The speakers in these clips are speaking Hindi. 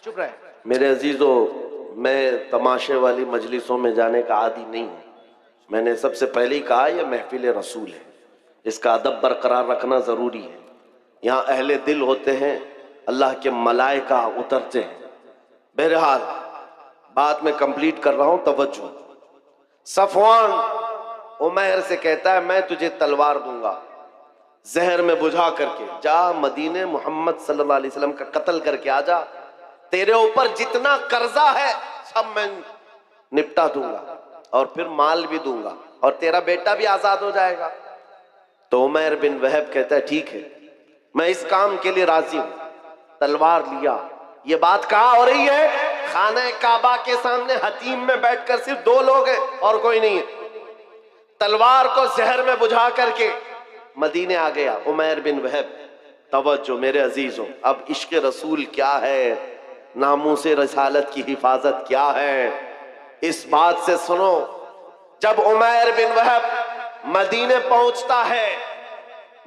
चुप रहे। मेरे अजीजों, मैं तमाशे वाली मजलिसों में जाने का आदी नहीं हूँ। मैंने सबसे पहले ही कहा यह महफिल रसूल है, इसका अदब बरकरार रखना ज़रूरी है। यहाँ अहले दिल होते हैं, अल्लाह के मलाइका उतरते हैं। बहरहाल बात मैं कंप्लीट कर रहा हूँ, तवज्जो। सफवान उमैर से कहता है मैं तुझे तलवार दूंगा, जहर में बुझा करके जा मदीने मोहम्मद सल्लल्लाहु अलैहि वसल्लम का कत्ल करके आ जा, तेरे ऊपर जितना कर्जा है सब मैं निपटा दूंगा और फिर माल भी दूंगा और तेरा बेटा भी आजाद हो जाएगा। तो उमैर बिन वहब कहता है ठीक है, मैं इस काम के लिए राजी हूं। तलवार लिया। ये बात कहाँ हो रही है? खाने काबा के सामने हतीम में बैठकर सिर्फ दो लोग हैं और कोई नहीं है। तलवार को जहर में बुझा करके मदीने आ गया उमैर बिन वहब। तवज्जो मेरे अजीजों, अब इश्क रसूल क्या है, नामूसे रसालत की हिफाजत क्या है, इस बात से सुनो। जब उमैर बिन वहब मदीने पहुंचता है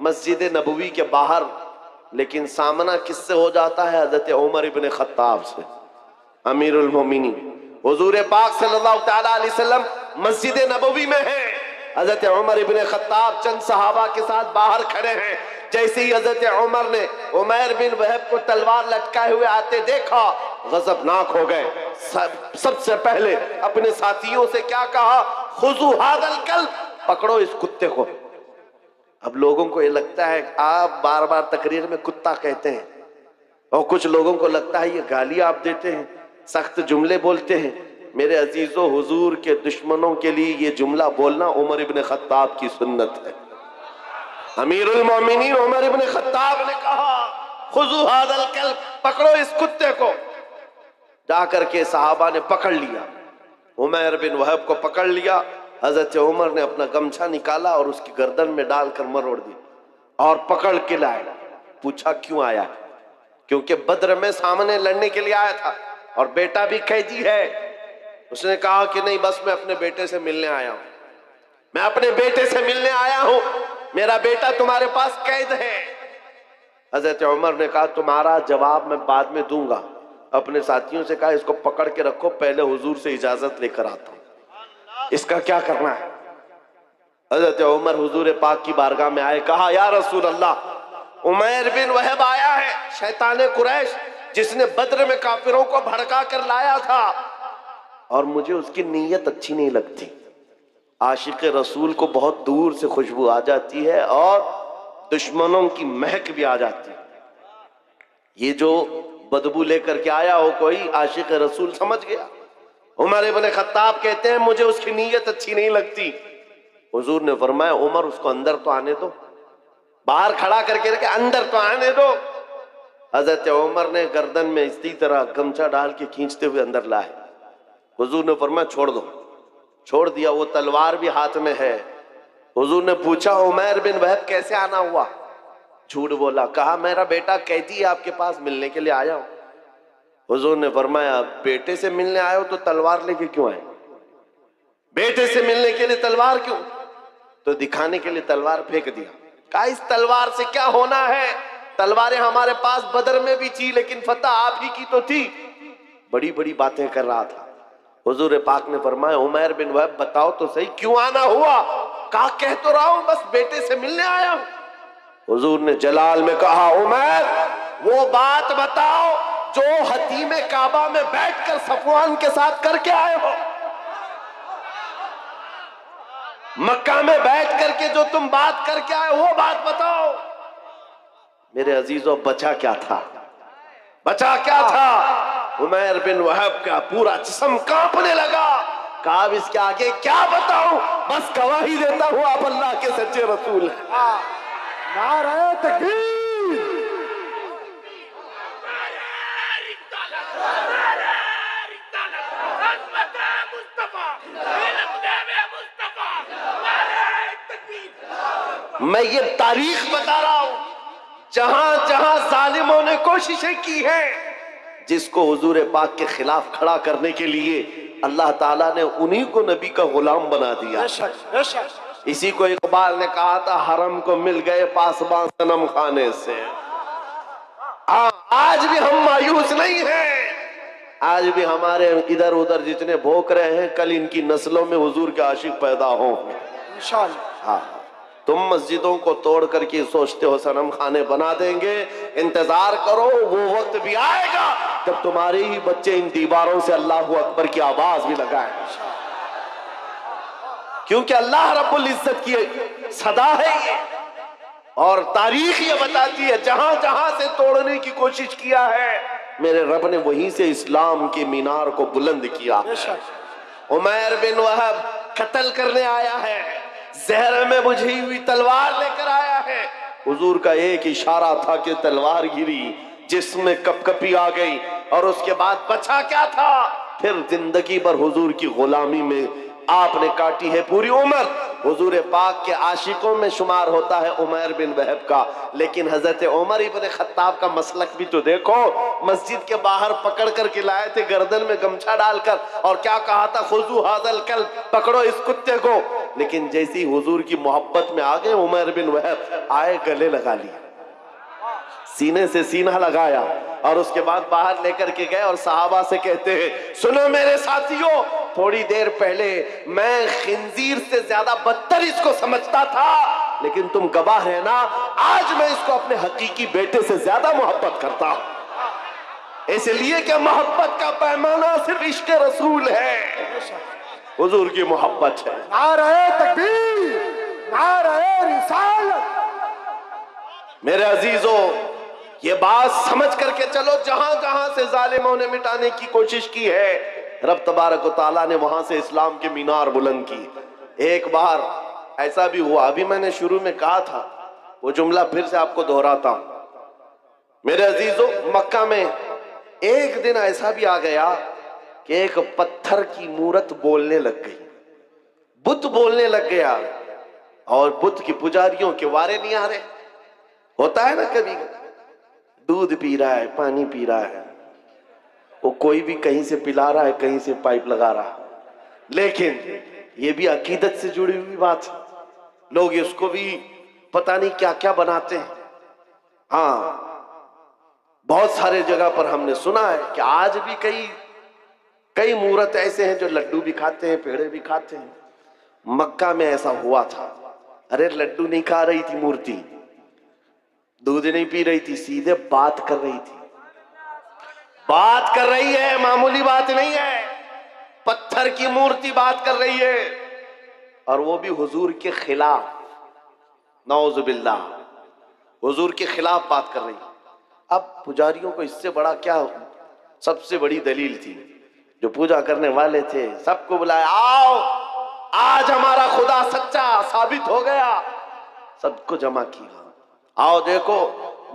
मस्जिद नबवी के बाहर, लेकिन सामना किससे हो जाता है? हजरत उमर इब्न खत्ताब से, अमीरुल मोमिनीन। हुजूर पाक सल्लल्लाहु तआला अलैहि वसल्लम मस्जिद नबवी में है, हजरत उमर इब्न खत्ताब चंद सहाबा के साथ बाहर खड़े हैं। जैसे ही हजरत उमर ने उमैर बिन वहब को तलवार लटकाए हुए आते देखा, गजबनाक हो गए। सबसे पहले अपने साथियों से क्या कहा? खुजू हादल कल्ब, पकड़ो इस कुत्ते को। अब लोगों को ये लगता है आप बार बार तकरीर में कुत्ता कहते हैं, और कुछ लोगों को लगता है ये गाली आप देते हैं, सख्त जुमले बोलते हैं। मेरे अजीजों, हुजूर के दुश्मनों के लिए ये जुमला बोलना उमर इब्न खत्ताब की सुन्नत है। अमीरुल मोमिनीन उमर इब्न खत्ताब ने कहा खुजू हादल कल्ब, पकड़ो इस कुत्ते को। जाकर के सहाबा ने पकड़ लिया, उमैर बिन वहब को पकड़ लिया। हजरत उमर ने अपना गमछा निकाला और उसकी गर्दन में डालकर मरोड़ दिया और पकड़ के लाए। पूछा क्यों आया? क्योंकि बद्र में सामने लड़ने के लिए आया था और बेटा भी कैदी है। उसने कहा कि नहीं, बस मैं अपने बेटे से मिलने आया हूं, मैं अपने बेटे से मिलने आया हूं, मेरा बेटा तुम्हारे पास कैद है। हजरत उमर ने कहा तुम्हारा जवाब मैं बाद में दूंगा। अपने साथियों से कहा इसको पकड़ के रखो, पहले हुजूर से इजाजत लेकर आता हूं, इसका क्या करना है। हजरत उमर हुजूर पाक की बारगाह में आए, कहा या रसूल अल्लाह, उमैर बिन वहब आया है, शैतान कुरैश जिसने बद्र में काफिरों को भड़का कर लाया था, और मुझे उसकी नीयत अच्छी नहीं लगती। आशिक रसूल को बहुत दूर से खुशबू आ जाती है और दुश्मनों की महक भी आ जाती है। ये जो बदबू लेकर के आया हो कोई, आशिक रसूल समझ गया। उमर इब्न खत्ताब कहते हैं मुझे उसकी नीयत अच्छी नहीं लगती। हुजूर ने फरमाया उमर उसको अंदर तो आने दो, बाहर खड़ा करके रखे, अंदर तो आने दो। हजरत उमर ने गर्दन में इसी तरह गमछा डाल के खींचते हुए अंदर लाए। हुजूर ने फरमाया छोड़ दो। छोड़ दिया, वो तलवार भी हाथ में है। हुजूर ने पूछा उमैर बिन वहब कैसे आना हुआ? झूठ बोला, कहा मेरा बेटा कैदी है, आपके पास मिलने के लिए आया हूं। हुजूर ने फरमाया बेटे से मिलने आए हो तो तलवार लेके क्यों आए? बेटे से मिलने के लिए तलवार क्यों? तो दिखाने के लिए तलवार फेंक दिया। कहा इस तलवार से क्या होना है? तलवारें हमारे पास बदर में भी थी, लेकिन फतह आप ही की तो थी। बड़ी बड़ी बातें कर रहा था। हुजूर पाक ने फरमाया उमैर बिन वहब बताओ तो सही क्यों आना हुआ? कहा कह तो रहा हूं बस बेटे से मिलने आया हूं। हुजूर ने जलाल में कहा उमैर वो बात बताओ जो हतीम काबा में बैठकर सफवान के साथ करके आए हो। मक्का में बैठ करके जो तुम बात करके आए वो बात बताओ। मेरे अजीजों, बचा क्या था? बचा क्या था? उमैर बिन वहब का पूरा जिस्म कांपने लगा। कहा अब इसके आगे क्या बताऊं, बस गवाही देता हूं आप अल्लाह के सच्चे रसूल हैं। नारे तकबीर। मैं ये तारीख बता रहा हूं, जहां जहां जालिमों ने कोशिशें की हैं, जिसको हुजूर पाक के खिलाफ खड़ा करने के लिए अल्लाह ताला ने उन्हीं को नबी का गुलाम बना दिया। इसी को इकबाल ने कहा था हरम को मिल गए पासबां सनम खाने से। आज भी हम मायूस नहीं हैं। आज भी हमारे इधर उधर जितने भोंक रहे हैं, कल इनकी नस्लों में हुजूर के आशिक पैदा हों इंशाअल्लाह। हाँ, तुम मस्जिदों को तोड़ करके सोचते हो सनम खाने बना देंगे, इंतजार करो, वो वक्त भी आएगा जब तुम्हारे ही बच्चे इन दीवारों से अल्लाहू अकबर की आवाज भी लगाएंगे, क्योंकि अल्लाह रब्बुल इज्जत की सदा है ये। और तारीख ये बताती है, जहां जहां से तोड़ने की कोशिश किया है, मेरे रब ने वहीं से इस्लाम के मीनार को बुलंद किया। उमैर बिन वहब कत्ल करने आया है, जहर में बुझी हुई तलवार लेकर आया है। हुजूर का एक इशारा था कि तलवार गिरी, जिसमें कपकपी आ गई, और उसके बाद बचा क्या था? फिर जिंदगी भर हुजूर की गुलामी में आपने काटी है पूरी उम्र। हुजूर पाक के आशिकों में शुमार होता है उमैर बिन वहब का, लेकिन हजरत उमर इब्न खत्ताब का मसलक भी तो देखो। मस्जिद के बाहर पकड़ कर के लाए थे, गर्दन में गमछा डालकर, और क्या कहा था? खुजू हाज़ल कल्ब, पकड़ो इस कुत्ते को। लेकिन जैसी हुजूर की मोहब्बत में आ गए उमैर बिन वहब, आए गले लगा लिया, सीने से सीना लगाया, और उसके बाद बाहर लेकर के गए और सहाबा से कहते हैं, सुनो मेरे साथियों, थोड़ी देर पहले मैं खिंजीर से ज्यादा बदतर इसको समझता था, लेकिन तुम गवाह है ना, आज मैं इसको अपने हकीकी बेटे से ज्यादा मोहब्बत करता हूं। इसलिए कि मोहब्बत का पैमाना सिर्फ इश्क रसूल है, हुजूर की मोहब्बत है। नारे तकबीर, नारे रिसालत। मेरे अजीजों, ये बात समझ करके चलो, जहां जहां से जालिमों ने मिटाने की कोशिश की है, रब तबारक व तआला ने वहां से इस्लाम के मीनार बुलंद की। एक बार ऐसा भी हुआ, अभी मैंने शुरू में कहा था, वो जुमला फिर से आपको दोहराता हूं। मेरे अजीजों, मक्का में एक दिन ऐसा भी आ गया कि एक पत्थर की मूरत बोलने लग गई, बुत बोलने लग गया, और बुत की पुजारियों के वारे नहीं आ रहे। होता है ना, कभी दूध पी रहा है, पानी पी रहा है, वो कोई भी कहीं से पिला रहा है, कहीं से पाइप लगा रहा है, लेकिन ये भी अकीदत से जुड़ी हुई बात है। लोग इसको भी पता नहीं क्या क्या बनाते हैं। हाँ, बहुत सारे जगह पर हमने सुना है कि आज भी कई मूर्त ऐसे हैं जो लड्डू भी खाते हैं, पेड़े भी खाते हैं। मक्का में ऐसा हुआ था। अरे लड्डू नहीं खा रही थी मूर्ति, दूध नहीं पी रही थी, सीधे बात कर रही थी। बात कर रही है, मामूली बात नहीं है, पत्थर की मूर्ति बात कर रही है, और वो भी हुजूर के खिलाफ, नौजुबिल्लाह, हुजूर के खिलाफ बात कर रही है। अब पुजारियों को इससे बड़ा क्या, सबसे बड़ी दलील थी, जो पूजा करने वाले थे सबको बुलाया, आओ आज हमारा खुदा सच्चा साबित हो गया। सबको जमा किया, आओ देखो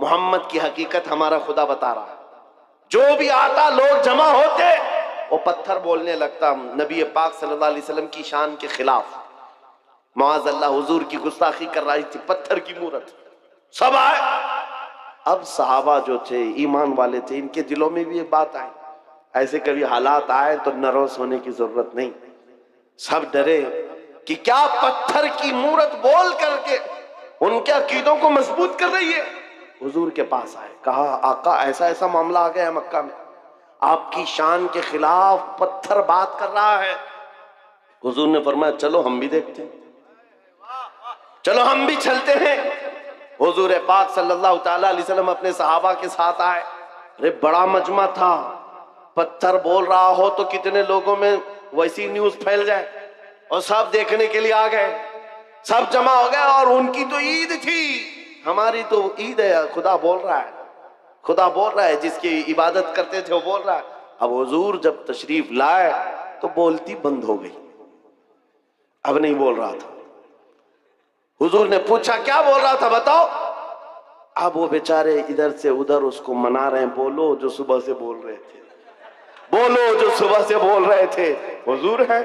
मोहम्मद की हकीकत हमारा खुदा बता रहा है। जो भी आता लोग जमा होते, वो पत्थर बोलने लगता नबी पाक सल्लल्लाहु अलैहि वसल्लम की शान के खिलाफ। माअज़ल्लाह हुजूर की गुस्ताखी कर रही थी पत्थर की मूरत। सब आए। अब सहाबा जो थे, ईमान वाले थे, इनके दिलों में भी ये बात आई, ऐसे कभी हालात आए तो नर्वस होने की जरूरत नहीं। सब डरे कि क्या पत्थर की मूरत बोल करके उनके अकीदों को मजबूत कर रही है। हुजूर के पास आए, कहा आका ऐसा ऐसा मामला आ गया है मक्का में, आपकी शान के खिलाफ पत्थर बात कर रहा है। हुजूर ने फरमाया चलो हम भी देखते हैं, चलो हम भी चलते हैं। हुजूर पाक सल्लल्लाहु ताला अलैहि वसल्लम अपने सहाबा के साथ आए। अरे बड़ा मजमा था, पत्थर बोल रहा हो तो कितने लोगों में वैसी न्यूज फैल जाए, और सब देखने के लिए आ गए, सब जमा हो गए। और उनकी तो ईद थी, हमारी तो ईद है, खुदा बोल रहा है, खुदा बोल रहा है, जिसकी इबादत करते थे वो बोल रहा है। अब हुजूर जब तशरीफ लाए तो बोलती बंद हो गई, अब नहीं बोल रहा था। हुजूर ने पूछा क्या बोल रहा था बताओ। अब वो बेचारे इधर से उधर उसको मना रहे हैं, बोलो जो सुबह से बोल रहे थे, बोलो जो सुबह से बोल रहे थे। हुजूर है,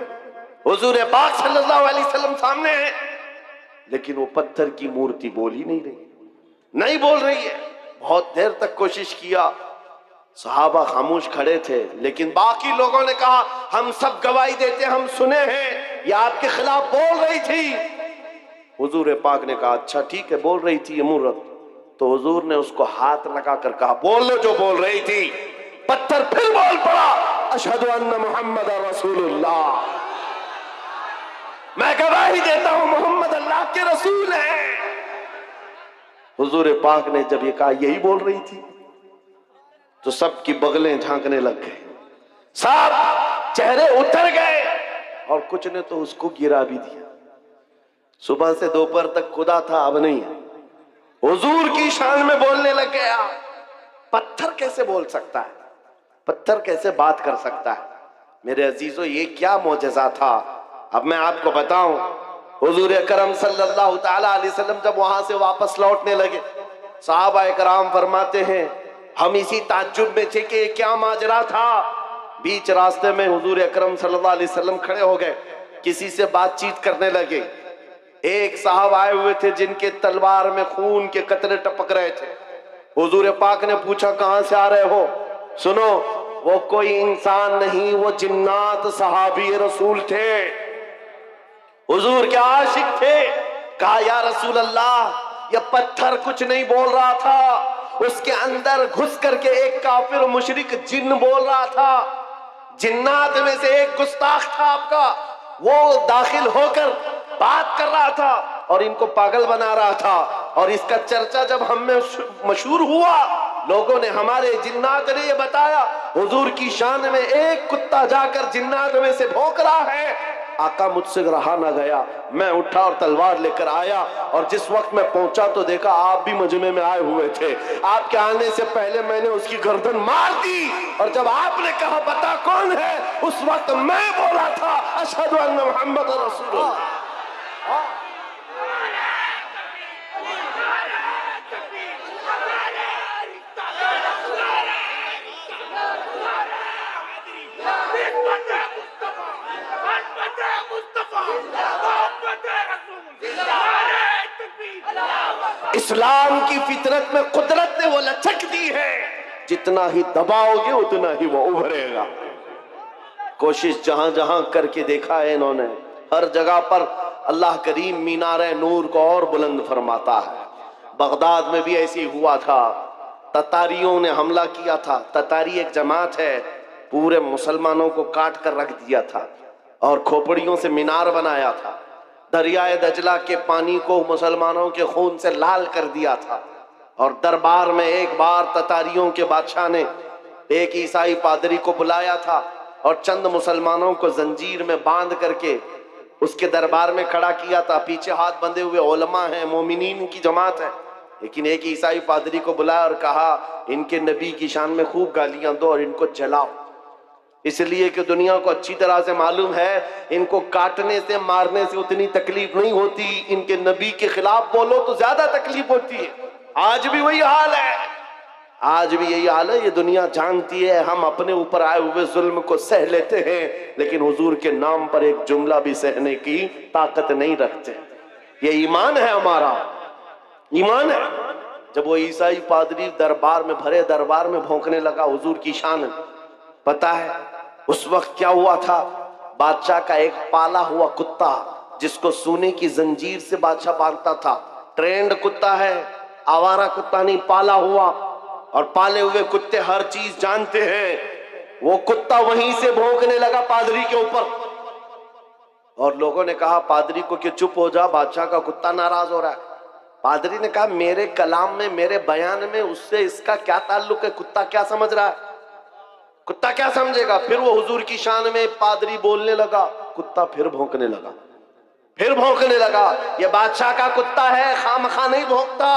हुजूर पाक सल्लल्लाहु अलैहि वसल्लम सामने है, लेकिन वो पत्थर की मूर्ति बोल ही नहीं रही, नहीं बोल रही है। बहुत देर तक कोशिश किया, सहाबा खामोश खड़े थे, लेकिन बाकी लोगों ने कहा हम सब गवाही देते, हम सुने हैं ये आपके खिलाफ बोल रही थी। हुजूर पाक ने कहा अच्छा ठीक है, बोल रही थी ये मूर्त। तो हुजूर ने उसको हाथ लगाकर कहा बोल लो जो बोल रही थी। पत्थर फिर बोल पड़ा, अशहदु अन्ना मुहम्मद रसूलुल्लाह, मैं गवाही देता हूं मोहम्मद अल्लाह के रसूल हैं। हुजूर पाक ने जब ये कहा यही बोल रही थी, तो सबकी बगलें झांकने लग गए, सब चेहरे उतर गए, और कुछ ने तो उसको गिरा भी दिया। सुबह से दोपहर तक खुदा था, अब नहीं है। हुजूर की शान में बोलने लग गया। पत्थर कैसे बोल सकता है, पत्थर कैसे बात कर सकता है? मेरे अजीजों, ये क्या मौजज़ा था। अब मैं आपको बताऊं, हुजूर अकरम सल्लल्लाहु ताला अलैहि वसल्लम जब वहां से वापस लौटने लगे, सहाबा कराम फरमाते हैं हम इसी ताज्जुब में थे कि क्या माजरा था। बीच रास्ते में हुजूर अकरम सल्लल्लाहु अलैहि वसल्लम खड़े हो गए, किसी से बातचीत करने लगे। एक साहब आए हुए थे जिनके तलवार में खून के कतरे टपक रहे थे। हुजूर पाक ने पूछा कहां से आ रहे हो? सुनो, वो कोई इंसान नहीं, वो जिन्नात सहाबी रसूल थे, हुजूर के आशिक थे। कहा या रसूल अल्लाह, ये पत्थर कुछ नहीं बोल रहा था, उसके अंदर घुस करके एक काफिर मुशरिक जिन बोल रहा था। जिन्नात में से एक गुस्ताख था आपका, वो दाखिल होकर बात कर रहा था और इनको पागल बना रहा था। और इसका चर्चा जब हम में मशहूर हुआ, लोगों ने, हमारे जिन्नात ने ये बताया, हुजूर की शान में एक कुत्ता जाकर जिन्नात में से भौंक रहा है। आका मुझसे रहा ना गया, मैं उठा और तलवार लेकर आया, और जिस वक्त मैं पहुंचा तो देखा आप भी मजमे में आए हुए थे। आपके आने से पहले मैंने उसकी गर्दन मार दी, और जब आपने कहा बता कौन है, उस वक्त मैं बोला था अशहदु अन्ना मुहम्मद रसूलुल्लाह। इस्लाम की फितरत में कुदरत ने वो लचक दी है, जितना ही दबाओगे उतना ही वो उभरेगा। कोशिश जहां जहां करके देखा है इन्होंने, हर जगह पर अल्लाह करीम मीनारे नूर को और बुलंद फरमाता है। बगदाद में भी ऐसे ही हुआ था, ततारियों ने हमला किया था। ततारी एक जमात है, पूरे मुसलमानों को काट कर रख दिया था और खोपड़ियों से मीनार बनाया था। दरियाए दजला के पानी को मुसलमानों के खून से लाल कर दिया था। और दरबार में एक बार ततारियों के बादशाह ने एक ईसाई पादरी को बुलाया था और चंद मुसलमानों को जंजीर में बांध करके उसके दरबार में खड़ा किया था। पीछे हाथ बंधे हुए उलमा हैं, मोमिनीन की जमात है, लेकिन एक ईसाई पादरी को बुलाया और कहा इनके नबी की शान में खूब गालियां दो और इनको जलाओ, इसलिए कि दुनिया को अच्छी तरह से मालूम है इनको काटने से मारने से उतनी तकलीफ नहीं होती, इनके नबी के खिलाफ बोलो तो ज्यादा तकलीफ होती है। आज भी वही हाल है, आज भी यही हाल है। ये दुनिया जानती है हम अपने ऊपर आए हुए जुल्म को सह लेते हैं, लेकिन हुजूर के नाम पर एक जुमला भी सहने की ताकत नहीं रखते। ये ईमान है हमारा, ईमान है। जब वो ईसाई पादरी दरबार में, भरे दरबार में भौंकने लगा हुजूर की शान, पता है उस वक्त क्या हुआ था? बादशाह का एक पाला हुआ कुत्ता, जिसको सोने की जंजीर से बादशाह बांधता था, ट्रेंड कुत्ता है, आवारा कुत्ता नहीं, पाला हुआ। और पाले हुए कुत्ते हर चीज जानते हैं। वो कुत्ता वहीं से भौंकने लगा पादरी के ऊपर, और लोगों ने कहा पादरी को कि चुप हो जा, बादशाह का कुत्ता नाराज हो रहा है। पादरी ने कहा मेरे कलाम में, मेरे बयान में उससे इसका क्या ताल्लुक है? कुत्ता क्या समझ रहा है, कुत्ता क्या समझेगा? फिर वो हुजूर की शान में पादरी बोलने लगा, कुत्ता फिर भौंकने लगा, फिर भौंकने लगा। ये बादशाह का कुत्ता है, खामखा नहीं भौंकता।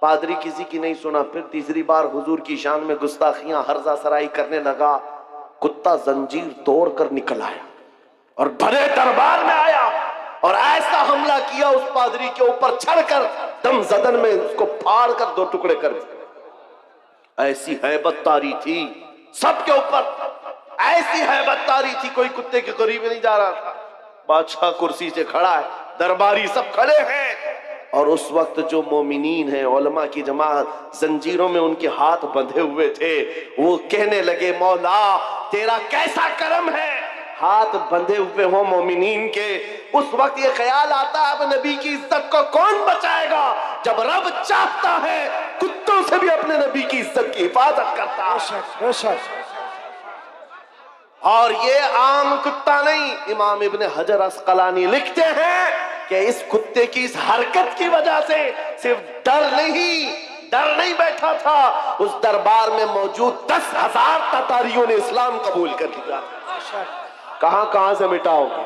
पादरी किसी की नहीं सुना। फिर तीसरी बार हुजूर की शान में गुस्ताखियां, हर्जा सराई करने लगा। कुत्ता जंजीर तोड़कर निकल आया और भरे दरबार में आया और ऐसा हमला किया उस पादरी के ऊपर, चढ़कर दम जदन में उसको फाड़ कर दो टुकड़े कर दिए। ऐसी हैबत तारी थी सबके ऊपर, ऐसी हैबत तारी थी, कोई कुत्ते के करीब नहीं जा रहा था। बादशाह कुर्सी से खड़ा है, दरबारी सब खड़े हैं, और उस वक्त जो मोमिनीन है, उलमा की जमात, जंजीरों में उनके हाथ बंधे हुए थे, वो कहने लगे मौला तेरा कैसा करम है, हाथ बंधे हुए हो मोमिनीन के। उस वक्त ये ख्याल आता है अब नबी की इज्जत को कौन बचाएगा? जब रब चाहता है कुत्तों से भी अपने नबी की इज्जत की हिफाजत करता है। और ये आम कुत्ता नहीं, इमाम इब्ने हजर अस्कलानी लिखते हैं कि इस कुत्ते की इस हरकत की वजह से सिर्फ डर नहीं बैठा था, उस दरबार में मौजूद 10,000 ततारियों ने इस्लाम कबूल कर लिया। कहां से मिटाओगे,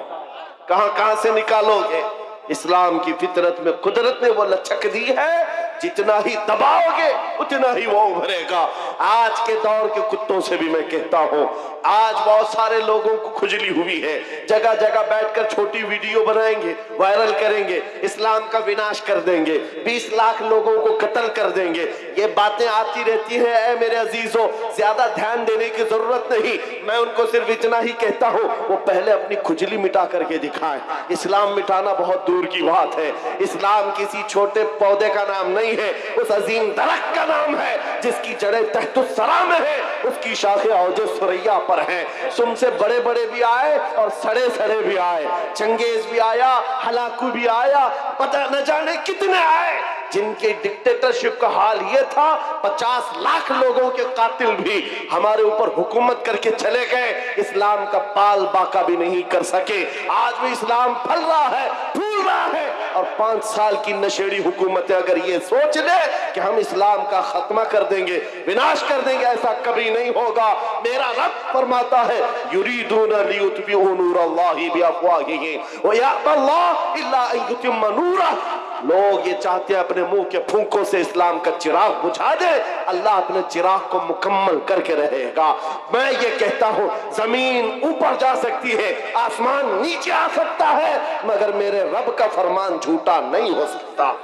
कहां से निकालोगे? इस्लाम की फितरत में कुदरत ने वो लचक दी है, जितना ही दबाओगे उतना ही वो उभरेगा। आज के दौर के कुत्तों से भी मैं कहता हूं, आज बहुत सारे लोगों को खुजली हुई है, जगह जगह बैठकर छोटी वीडियो बनाएंगे, वायरल करेंगे, इस्लाम का विनाश कर देंगे, 20 लाख लोगों को कत्ल कर देंगे। ये बातें आती रहती हैं। ऐ मेरे अजीजों, ज्यादा ध्यान देने की जरूरत नहीं, मैं उनको सिर्फ इतना ही कहता हूं, वो पहले अपनी खुजली मिटा करके दिखाएं। इस्लाम मिटाना बहुत दूर की बात है। इस्लाम किसी छोटे पौधे का नाम नहीं है, उस अजीम दरख्त का नाम है जिसकी जड़ें तहतुस सरा में है, उसकी शाखें औजे सुरैया पर हैं। तुमसे बड़े बड़े भी आए और सड़े सड़े भी आए, चंगेज भी आया, हलाकू भी आया, पता न जाने कितने आए, जिनके डिक्टेटरशिप का हाल यह था 50 लाख लोगों के कातिल भी हमारे ऊपर हुकूमत करके चले गए, इस्लाम का पाल बाका भी नहीं कर सके। आज भी इस्लाम फल रहा है, फूल रहा है, और 5 साल की नशेड़ी हुकूमतें अगर ये सोच ले कि हम इस्लाम का खात्मा कर देंगे, विनाश कर देंगे, ऐसा कभी नहीं होगा। मेरा रब फरमाता है, युरीदूना लियुत्बिउ नूरल्लाहि बिअफ़वाहिहिम व यअबल्लाहु इल्ला अन युतिम्मा नूरहु। लोग ये चाहते हैं अपने मुंह के फूंकों से इस्लाम का चिराग बुझा दे, अल्लाह अपने चिराग को मुकम्मल करके रहेगा। मैं ये कहता हूं, जमीन ऊपर जा सकती है, आसमान नीचे आ सकता है, मगर मेरे रब का फरमान झूठा नहीं हो सकता।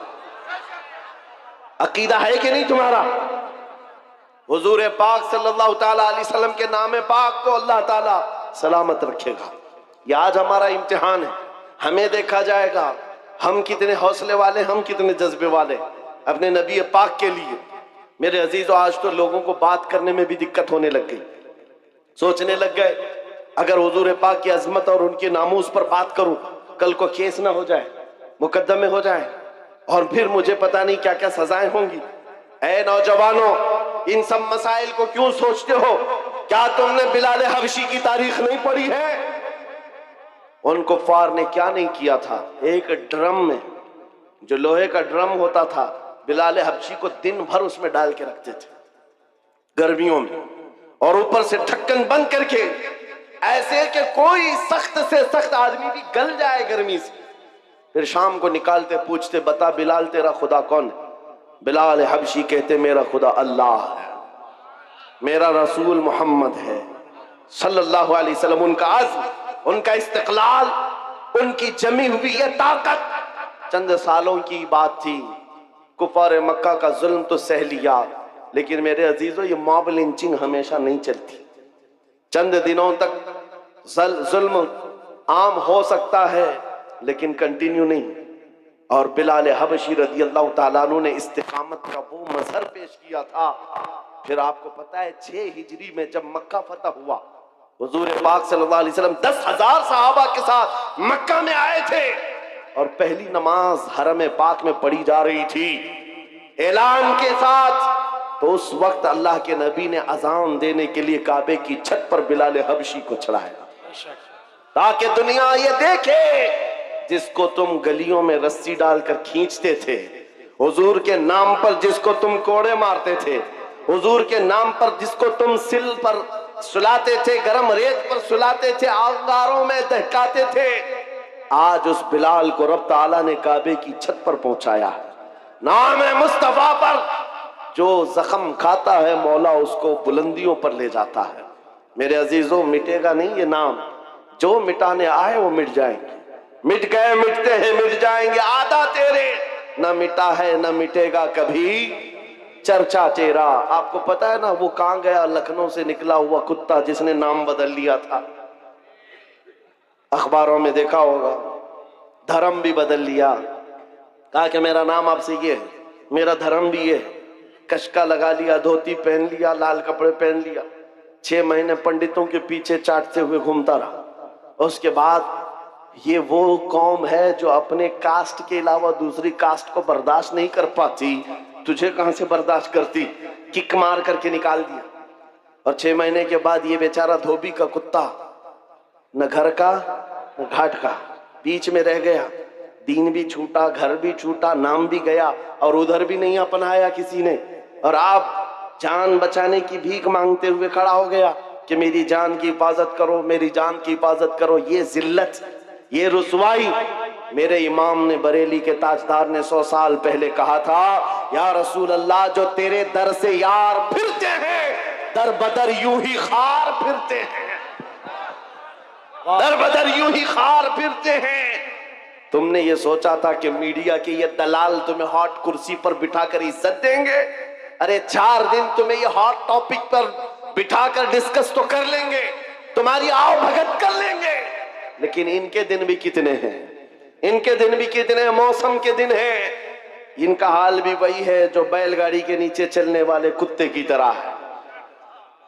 अकीदा है कि नहीं तुम्हारा? हुजूर पाक सल्लल्लाहु ताला अलैहि वसल्लम के नाम पाक को अल्लाह ताला सलामत रखेगा। ये आज हमारा इम्तिहान है, हमें देखा जाएगा हम कितने हौसले वाले, हम कितने जज्बे वाले अपने नबी पाक के लिए। मेरे अजीजों, आज तो लोगों को बात करने में भी दिक्कत होने लग गई, सोचने लग गए अगर हुजूर पाक की अजमत और उनके नामूस पर बात करूं, कल को केस ना हो जाए, मुकदमे हो जाए, और फिर मुझे पता नहीं क्या क्या सजाएं होंगी। ऐ नौजवानों, इन सब मसाइल को क्यों सोचते हो? क्या तुमने बिलाल हबशी की तारीख नहीं पढ़ी है? उन कुफ्फार ने क्या नहीं किया था। एक ड्रम में, जो लोहे का ड्रम होता था, बिलाल हबशी को दिन भर उसमें डाल के रखते थे गर्मियों में, और ऊपर से ढक्कन बंद करके, ऐसे कि कोई सख्त से सख्त आदमी भी गल जाए गर्मी से। फिर शाम को निकालते, पूछते, बता बिलाल तेरा खुदा कौन है? बिलाल हबशी कहते, मेरा खुदा अल्लाह है, मेरा रसूल मोहम्मद है सल्लल्लाहु अलैहि वसल्लम। उनका अज़्म, उनका इस्तिक़लाल, उनकी जमी हुई ये ताकत चंद सालों की बात थी। कुफार मक्का का जुल्म तो सह लिया, लेकिन मेरे अजीजों, ये मॉब लिंचिंग हमेशा नहीं चलती। चंद दिनों तक जुल्म आम हो सकता है, लेकिन कंटिन्यू नहीं। और बिलाल हबशी रज़ियल्लाहु ताला अन्हु ने इस्तिकामत का वो मजहर पेश किया था। फिर आपको पता है 6 हिजरी में जब मक्का फतह हुआ, हुजूर पाक सल्लल्लाहु अलैहि वसल्लम 10,000 सहाबा के साथ मक्का में आए थे, और पहली नमाज हरम पाक में पढ़ी जा रही थी ऐलान के साथ। तो उस वक्त अल्लाह के नबी ने अजान देने के लिए काबे की छत पर बिलाल हबशी को चढ़ाया, ताकि दुनिया ये देखे, जिसको तुम गलियों में रस्सी डालकर खींचते थे, हुजूर के नाम पर जिसको तुम कोड़े मारते थे, हुजूर के नाम पर जिसको तुम सिल पर सुलाते थे, गरम रेत पर सुलाते थे, आगारों में दहकाते थे, आज उस बिलाल को रब ताला ने काबे की छत पर पहुंचाया है। नाम है मुस्तफा पर जो जख्म खाता है, मौला उसको बुलंदियों पर ले जाता है। मेरे अजीजों, मिटेगा नहीं ये नाम। जो मिटाने आए वो मिट जाएंगे, मिट गए, मिटते हैं, मिट जाएंगे। आधा तेरे, न मिटा है न मिटेगा कभी चर्चा तेरा। आपको पता है ना, वो कहां गया? लखनऊ से निकला हुआ कुत्ता जिसने नाम बदल लिया था, अखबारों में देखा होगा, धर्म भी बदल लिया, कहा कि मेरा नाम आपसे ये है, मेरा धर्म भी ये है, कशका लगा लिया, धोती पहन लिया, लाल कपड़े पहन लिया, 6 महीने पंडितों के पीछे चाटते हुए घूमता रहा। उसके बाद ये वो कौम है जो अपने कास्ट के अलावा दूसरी कास्ट को बर्दाश्त नहीं कर पाती, तुझे कहां से बर्दाश्त करती? किक मार करके निकाल दिया। और 6 महीने के बाद ये बेचारा धोबी का कुत्ता न घर का न घाट का, बीच में रह गया। दीन भी छूटा, घर भी छूटा, नाम भी गया, और उधर भी नहीं अपनाया किसी ने। और आप जान बचाने की भीख मांगते हुए खड़ा हो गया कि मेरी जान की हिफाजत करो, मेरी जान की हिफाजत करो। ये जिल्लत, ये रुसवाई। मेरे इमाम ने, बरेली के ताजदार ने 100 साल पहले कहा था, या रसूल अल्लाह, जो तेरे दर से यार फिरते हैं, दर बदर यूं ही खार फिरते हैं, दर बदर यूं ही खार फिरते हैं। तुमने ये सोचा था कि मीडिया के ये दलाल तुम्हें हॉट कुर्सी पर बिठाकर इज्जत देंगे? अरे 4 दिन तुम्हें ये हॉट टॉपिक पर बिठाकर डिस्कस तो कर लेंगे, तुम्हारी आओ भगत कर लेंगे, लेकिन इनके दिन भी कितने हैं, इनके दिन भी कितने हैं, मौसम के दिन हैं। इनका हाल भी वही है जो बैलगाड़ी के नीचे चलने वाले कुत्ते की तरह है।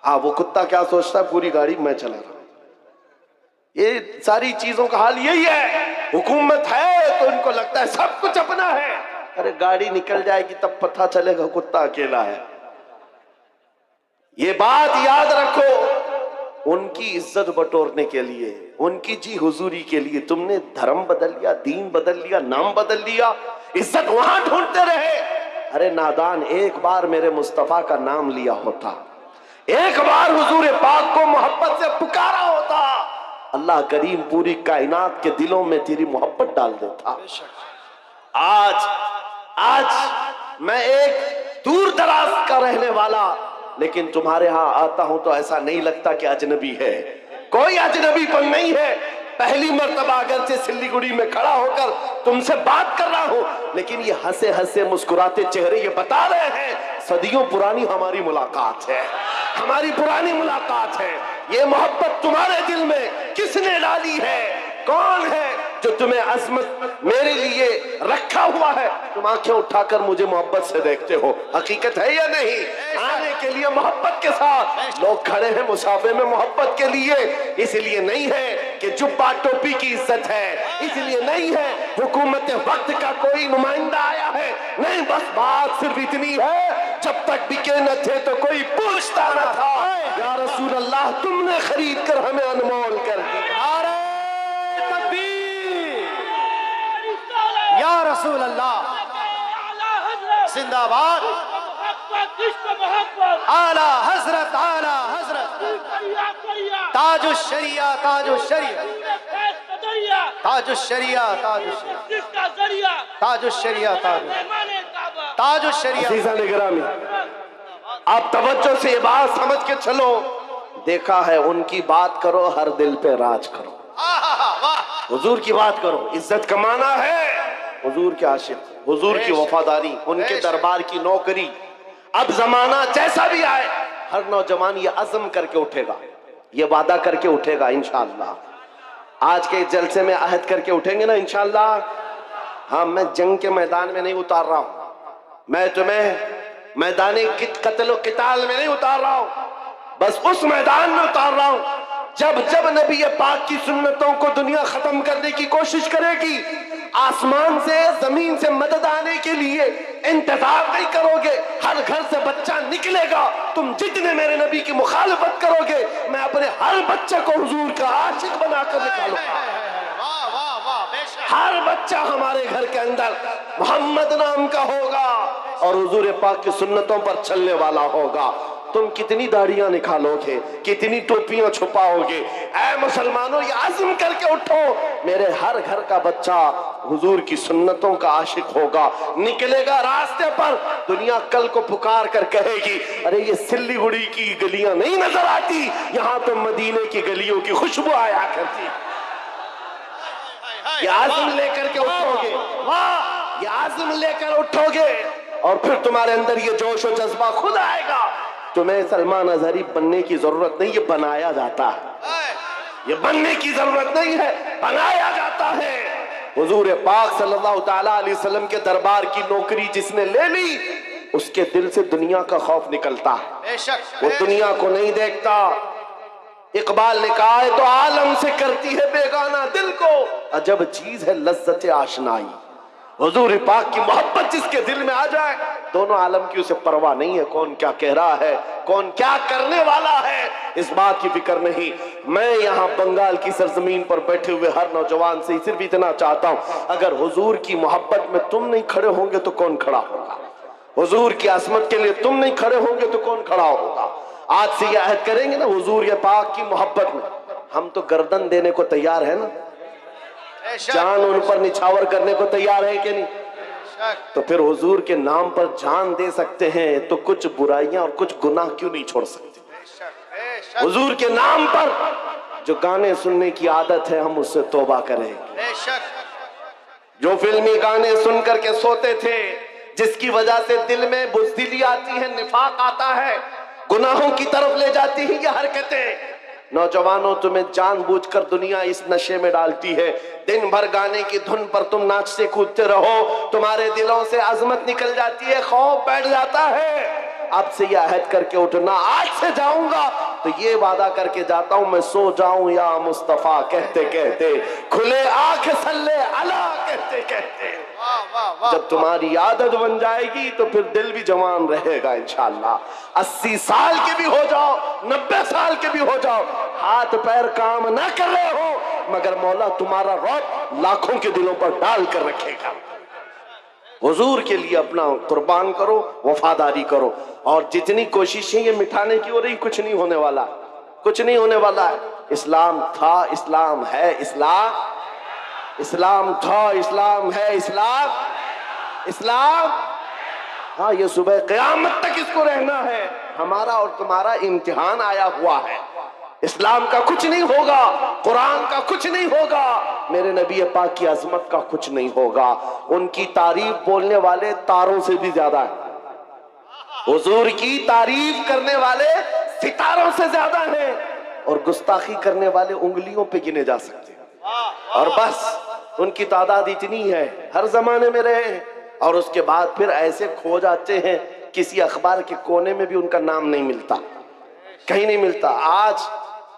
हाँ, वो कुत्ता क्या सोचता है, पूरी गाड़ी मैं चला रहा हूं। ये सारी चीजों का हाल यही है। हुकूमत है तो इनको लगता है सब कुछ अपना है। अरे गाड़ी निकल जाएगी तब पता चलेगा कुत्ता अकेला है। ये बात याद रखो, उनकी इज्जत बटोरने के लिए, उनकी जी हुजूरी के लिए तुमने धर्म बदल लिया, दीन बदल लिया, नाम बदल लिया, इज्जत वहां ढूंढते रहे। अरे नादान, एक बार मेरे मुस्तफा का नाम लिया होता, एक बार हुजूर पाक को मोहब्बत से पुकारा होता, अल्लाह करीम पूरी कायनात के दिलों में तेरी मोहब्बत डाल देता। आज मैं एक दूर दराज का रहने वाला, लेकिन तुम्हारे यहां आता हूं तो ऐसा नहीं लगता कि अजनबी है। कोई अजनबीपन नहीं है। पहली मर्तबा अगर से सिल्लीगुड़ी में खड़ा होकर तुमसे बात कर रहा हूं, लेकिन ये हंसे हंसे मुस्कुराते चेहरे ये बता रहे हैं सदियों पुरानी हमारी मुलाकात है, हमारी पुरानी मुलाकात है। ये मोहब्बत तुम्हारे दिल में किसने डाली है? कौन है जो तुम्हें अजमत मेरे लिए रखा हुआ है? तुम आंखें उठाकर मुझे मोहब्बत से देखते हो, हकीकत है या नहीं? आने के लिए मोहब्बत के साथ लोग खड़े हैं मुसाफे में मोहब्बत के लिए। इसलिए नहीं है कि जुब्बा टोपी की इज्जत है, इसलिए नहीं है हुकूमत वक्त का कोई नुमाइंदा आया है, नहीं, बस बात सिर्फ इतनी है, जब तक बिके न थे तो कोई पूछता न था। या रसूल अल्लाह, तुमने खरीद कर हमें अनमोल कर दिया। या रसूल अल्लाह, जिंदाबाद। आला हजरत, आला हजरत, ताजुश शरिया, ताजुश शरिया, ताजुश शरिया, ताजुश शरिया, ताजुश शरिया। अज़ीज़ान गिरामी, आप तवज्जो से ये बात समझ के चलो। देखा है, उनकी बात करो, हर दिल पे राज करो, हुजूर की बात करो। इज्जत कमाना है, हुजूर के आशिक, हुजूर की वफादारी, उनके दरबार की नौकरी। अब जमाना जैसा भी आए, हर नौजवान ये अज़म करके उठेगा, ये वादा करके उठेगा इंशाअल्लाह। आज के जलसे में अहद करके उठेंगे ना इंशाअल्लाह। हाँ, मैं जंग के मैदान में नहीं उतार रहा हूं, मैं तुम्हें मैदानी कत्ल किताल में नहीं उतार रहा हूं, बस उस मैदान में उतार रहा हूं जब जब नबी पाक की सुन्नतों को दुनिया खत्म करने की कोशिश करेगी, आसमान से जमीन से मदद आने के लिए इंतजार नहीं करोगे। हर घर से बच्चा निकलेगा, तुम जितने मेरे नबी की मुखालफत करोगे, मैं अपने हर बच्चे को हुजूर का आशिक बनाकर निकालूंगा। हर बच्चा हमारे घर के अंदर मोहम्मद नाम का होगा और हुजूर पाक की सुन्नतों पर चलने वाला होगा। तुम कितनी दाढ़ियां निकालोगे, कितनी टोपियां छुपाओगे? ऐ मुसलमानों, ये आज़म करके उठो, मेरे हर घर का बच्चा हुजूर की सुन्नतों का आशिक होगा, निकलेगा रास्ते पर। दुनिया कल को पुकार कर कहेगी, अरे ये सिल्लीगुड़ी की गलियां नहीं नजर आती, यहाँ तो मदीने की गलियों की खुशबू आया करती। ये आज़म लेकर के उठोगे, वाह, ये आज़म लेकर उठोगे और फिर तुम्हारे अंदर ये जोश और जज्बा खुद आएगा। तुम्हें सलमान अजहरी बनने की जरूरत नहीं, ये बनाया जाता है। ये बनने की जरूरत नहीं है, बनाया जाता है। हुजूर पाक सल्लल्लाहु तआला अलैहि वसल्लम के दरबार की नौकरी जिसने ले ली, उसके दिल से दुनिया का खौफ निकलता है, वो दुनिया को नहीं देखता। इकबाल ने कहा है, तो आलम से करती है बेगाना दिल को, अजब चीज है लज्जत आशनाई। हुजूर पाक की मोहब्बत जिसके दिल में आ जाए, दोनों आलम की उसे परवाह नहीं है कौन क्या कह रहा है, कौन क्या करने वाला है, इस बात की फिक्र नहीं। मैं यहाँ बंगाल की सरजमीन पर बैठे हुए हर नौजवान से सिर्फ इतना चाहता हूँ, अगर हुजूर की मोहब्बत में तुम नहीं खड़े होंगे तो कौन खड़ा होगा? हुजूर की अजमत के लिए तुम नहीं खड़े होंगे तो कौन खड़ा होगा? आज से ये अहद करेंगे ना, हुजूर ये पाक की मोहब्बत में हम तो गर्दन देने को तैयार है ना, जान उन पर निछावर करने को तैयार है कि नहीं? तो फिर हुजूर के नाम पर जान दे सकते हैं तो कुछ बुराइयां और कुछ गुनाह क्यों नहीं छोड़ सकते? हुजूर के नाम पर जो गाने सुनने की आदत है हम उससे तौबा करेंगे। जो फिल्मी गाने सुन करके सोते थे, जिसकी वजह से दिल में बुज़दिली आती है, निफाक आता है, गुनाहों की तरफ ले जाती है ये हरकतें। नौजवानों, तुम्हें जानबूझकर दुनिया इस नशे में डालती है। दिन भर गाने की धुन पर तुम नाचते कूदते रहो, तुम्हारे दिलों से अजमत निकल जाती है, खौफ बैठ जाता है। अब से यह अहद करके उठना, आज से जाऊंगा तो ये वादा करके जाता हूं, मैं सो जाऊं या मुस्तफा कहते कहते, खुले आंख सल्ले अला कहते कहते। जब तुम्हारी आदत बन जाएगी तो फिर दिल भी जवान रहेगा इंशाअल्लाह। 80 साल के भी हो जाओ, 90 साल के भी हो जाओ, हाथ पैर काम ना कर रहे हो, मगर मौला तुम्हारा रौब लाखों के दिलों पर डाल कर रखेगा। हुजूर के लिए अपना कुर्बान करो, वफादारी करो, और जितनी कोशिशें ये मिटाने की हो रही, कुछ नहीं होने वाला, कुछ नहीं होने वाला है। इस्लाम था, इस्लाम है, इस्लाम था, इस्लाम है, इस्लाम हाँ, ये सुबह क़यामत तक इसको रहना है। हमारा और तुम्हारा इम्तिहान आया हुआ है। इस्लाम का कुछ नहीं होगा, कुरान का कुछ नहीं होगा, मेरे नबी पाक की अजमत का कुछ नहीं होगा। उनकी तारीफ बोलने वाले तारों से भी ज्यादा है, हुजूर की तारीफ करने वाले सितारों से ज्यादा हैं, और गुस्ताखी करने वाले उंगलियों पे गिने जा सकते हैं। और बस उनकी तादाद इतनी है, हर जमाने में रहे हैं, और उसके बाद फिर ऐसे खो जाते हैं, किसी अखबार के कोने में भी उनका नाम नहीं मिलता, कहीं नहीं मिलता। आज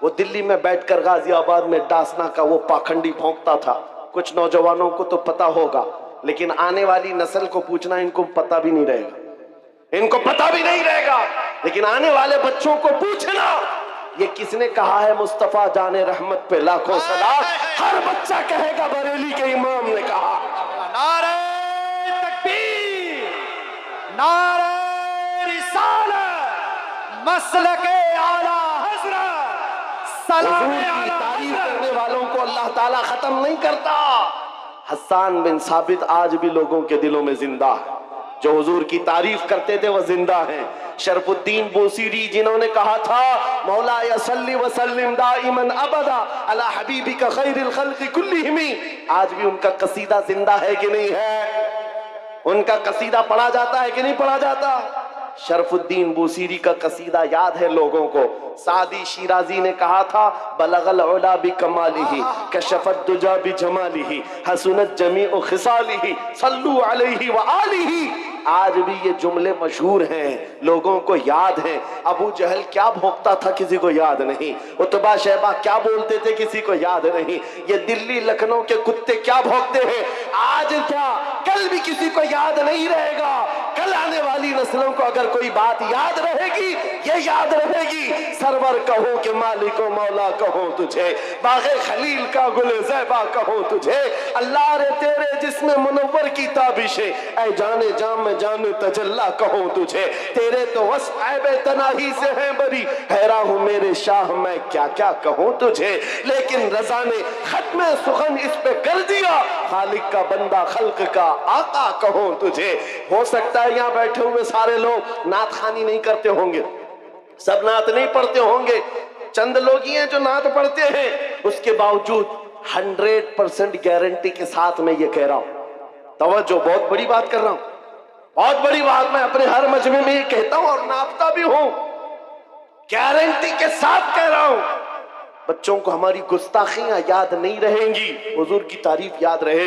वो दिल्ली में बैठकर गाजियाबाद में डासना का वो पाखंडी भौंकता था। कुछ नौजवानों को तो पता होगा, लेकिन आने वाली नस्ल को पूछना इनको पता भी नहीं रहेगा, इनको पता भी नहीं रहेगा। लेकिन आने वाले बच्चों को पूछना, ये किसने कहा है मुस्तफा जाने रहमत पे लाखों सलाम, हर बच्चा कहेगा बरेली के इमाम ने कहा। नारे तकबीर, नारे रिसालत, मसलके आला हज़रत, सलाम की तारीफ करने वालों को अल्लाह ताला खत्म नहीं करता। हस्सान बिन साबित आज भी लोगों के दिलों में जिंदा है, जो हुजूर की तारीफ करते थे वह जिंदा हैं। शरफुद्दीन बूसीरी जिन्होंने कहा था, मौला या सल्ली व सल्लिम दाइमन अबदा अला हबीबिका खैरिल खल्क़ि कुल्लिहिम, आज भी उनका कसीदा जिंदा है कि नहीं है? उनका कसीदा पढ़ा जाता है कि नहीं पढ़ा जाता? शरफुद्दीन बूसीरी का कसीदा याद है लोगों को। सादी शिराजी ने कहा था, बलगल उला बि कमालिही कशफत दुजा बि जमालिही हसनत जमीउ खिसालिही सल्लू अलैहि व आलिही। आज भी ये जुमले मशहूर हैं, लोगों को याद हैं। अबू जहल क्या भोंकता था किसी को याद नहीं, उतबा शैबा क्या बोलते थे किसी को याद नहीं, ये दिल्ली लखनऊ के कुत्ते क्या भौंकते हैं आज क्या कल भी किसी को याद नहीं रहेगा। कल आने वाली नस्लों को अगर कोई बात याद रहेगी, ये याद रहेगी, सरवर कहो कि मालिको मौला कहो तुझे, बागे खलील का गुले ज़ैबा कहो तुझे, अल्लाह रे तेरे जिस्म मुनव्वर की ताबिशे, ऐ जाने जाम जाने तजल्ला कहो तुझे, तेरे तो वस्फ़ ऐबे तनाही से है बरी, हैरान हूँ मेरे शाह मैं क्या क्या कहूँ तुझे। लेकिन रज़ा ने खत्म सुखन इस पे कर दिया, खालिक का बंदा खल्क का आका कहो तुझे। हो सकता है यहाँ बैठे हुए सारे लोग नात खानी नहीं करते होंगे, सब नात नहीं पढ़ते होंगे, चंद लोग ही हैं जो नात पढ़ते हैं। उसके बावजूद 100% गारंटी के साथ मैं ये कह रहा हूं, तवज्जो, बहुत बड़ी बात कर रहा हूं, बहुत बड़ी बात मैं अपने हर मजमे में ये कहता हूं और नापता भी हूं, गारंटी के साथ कह रहा हूं, बच्चों को हमारी गुस्ताखियां याद नहीं रहेंगी, हुजूर की तारीफ याद रहेगी।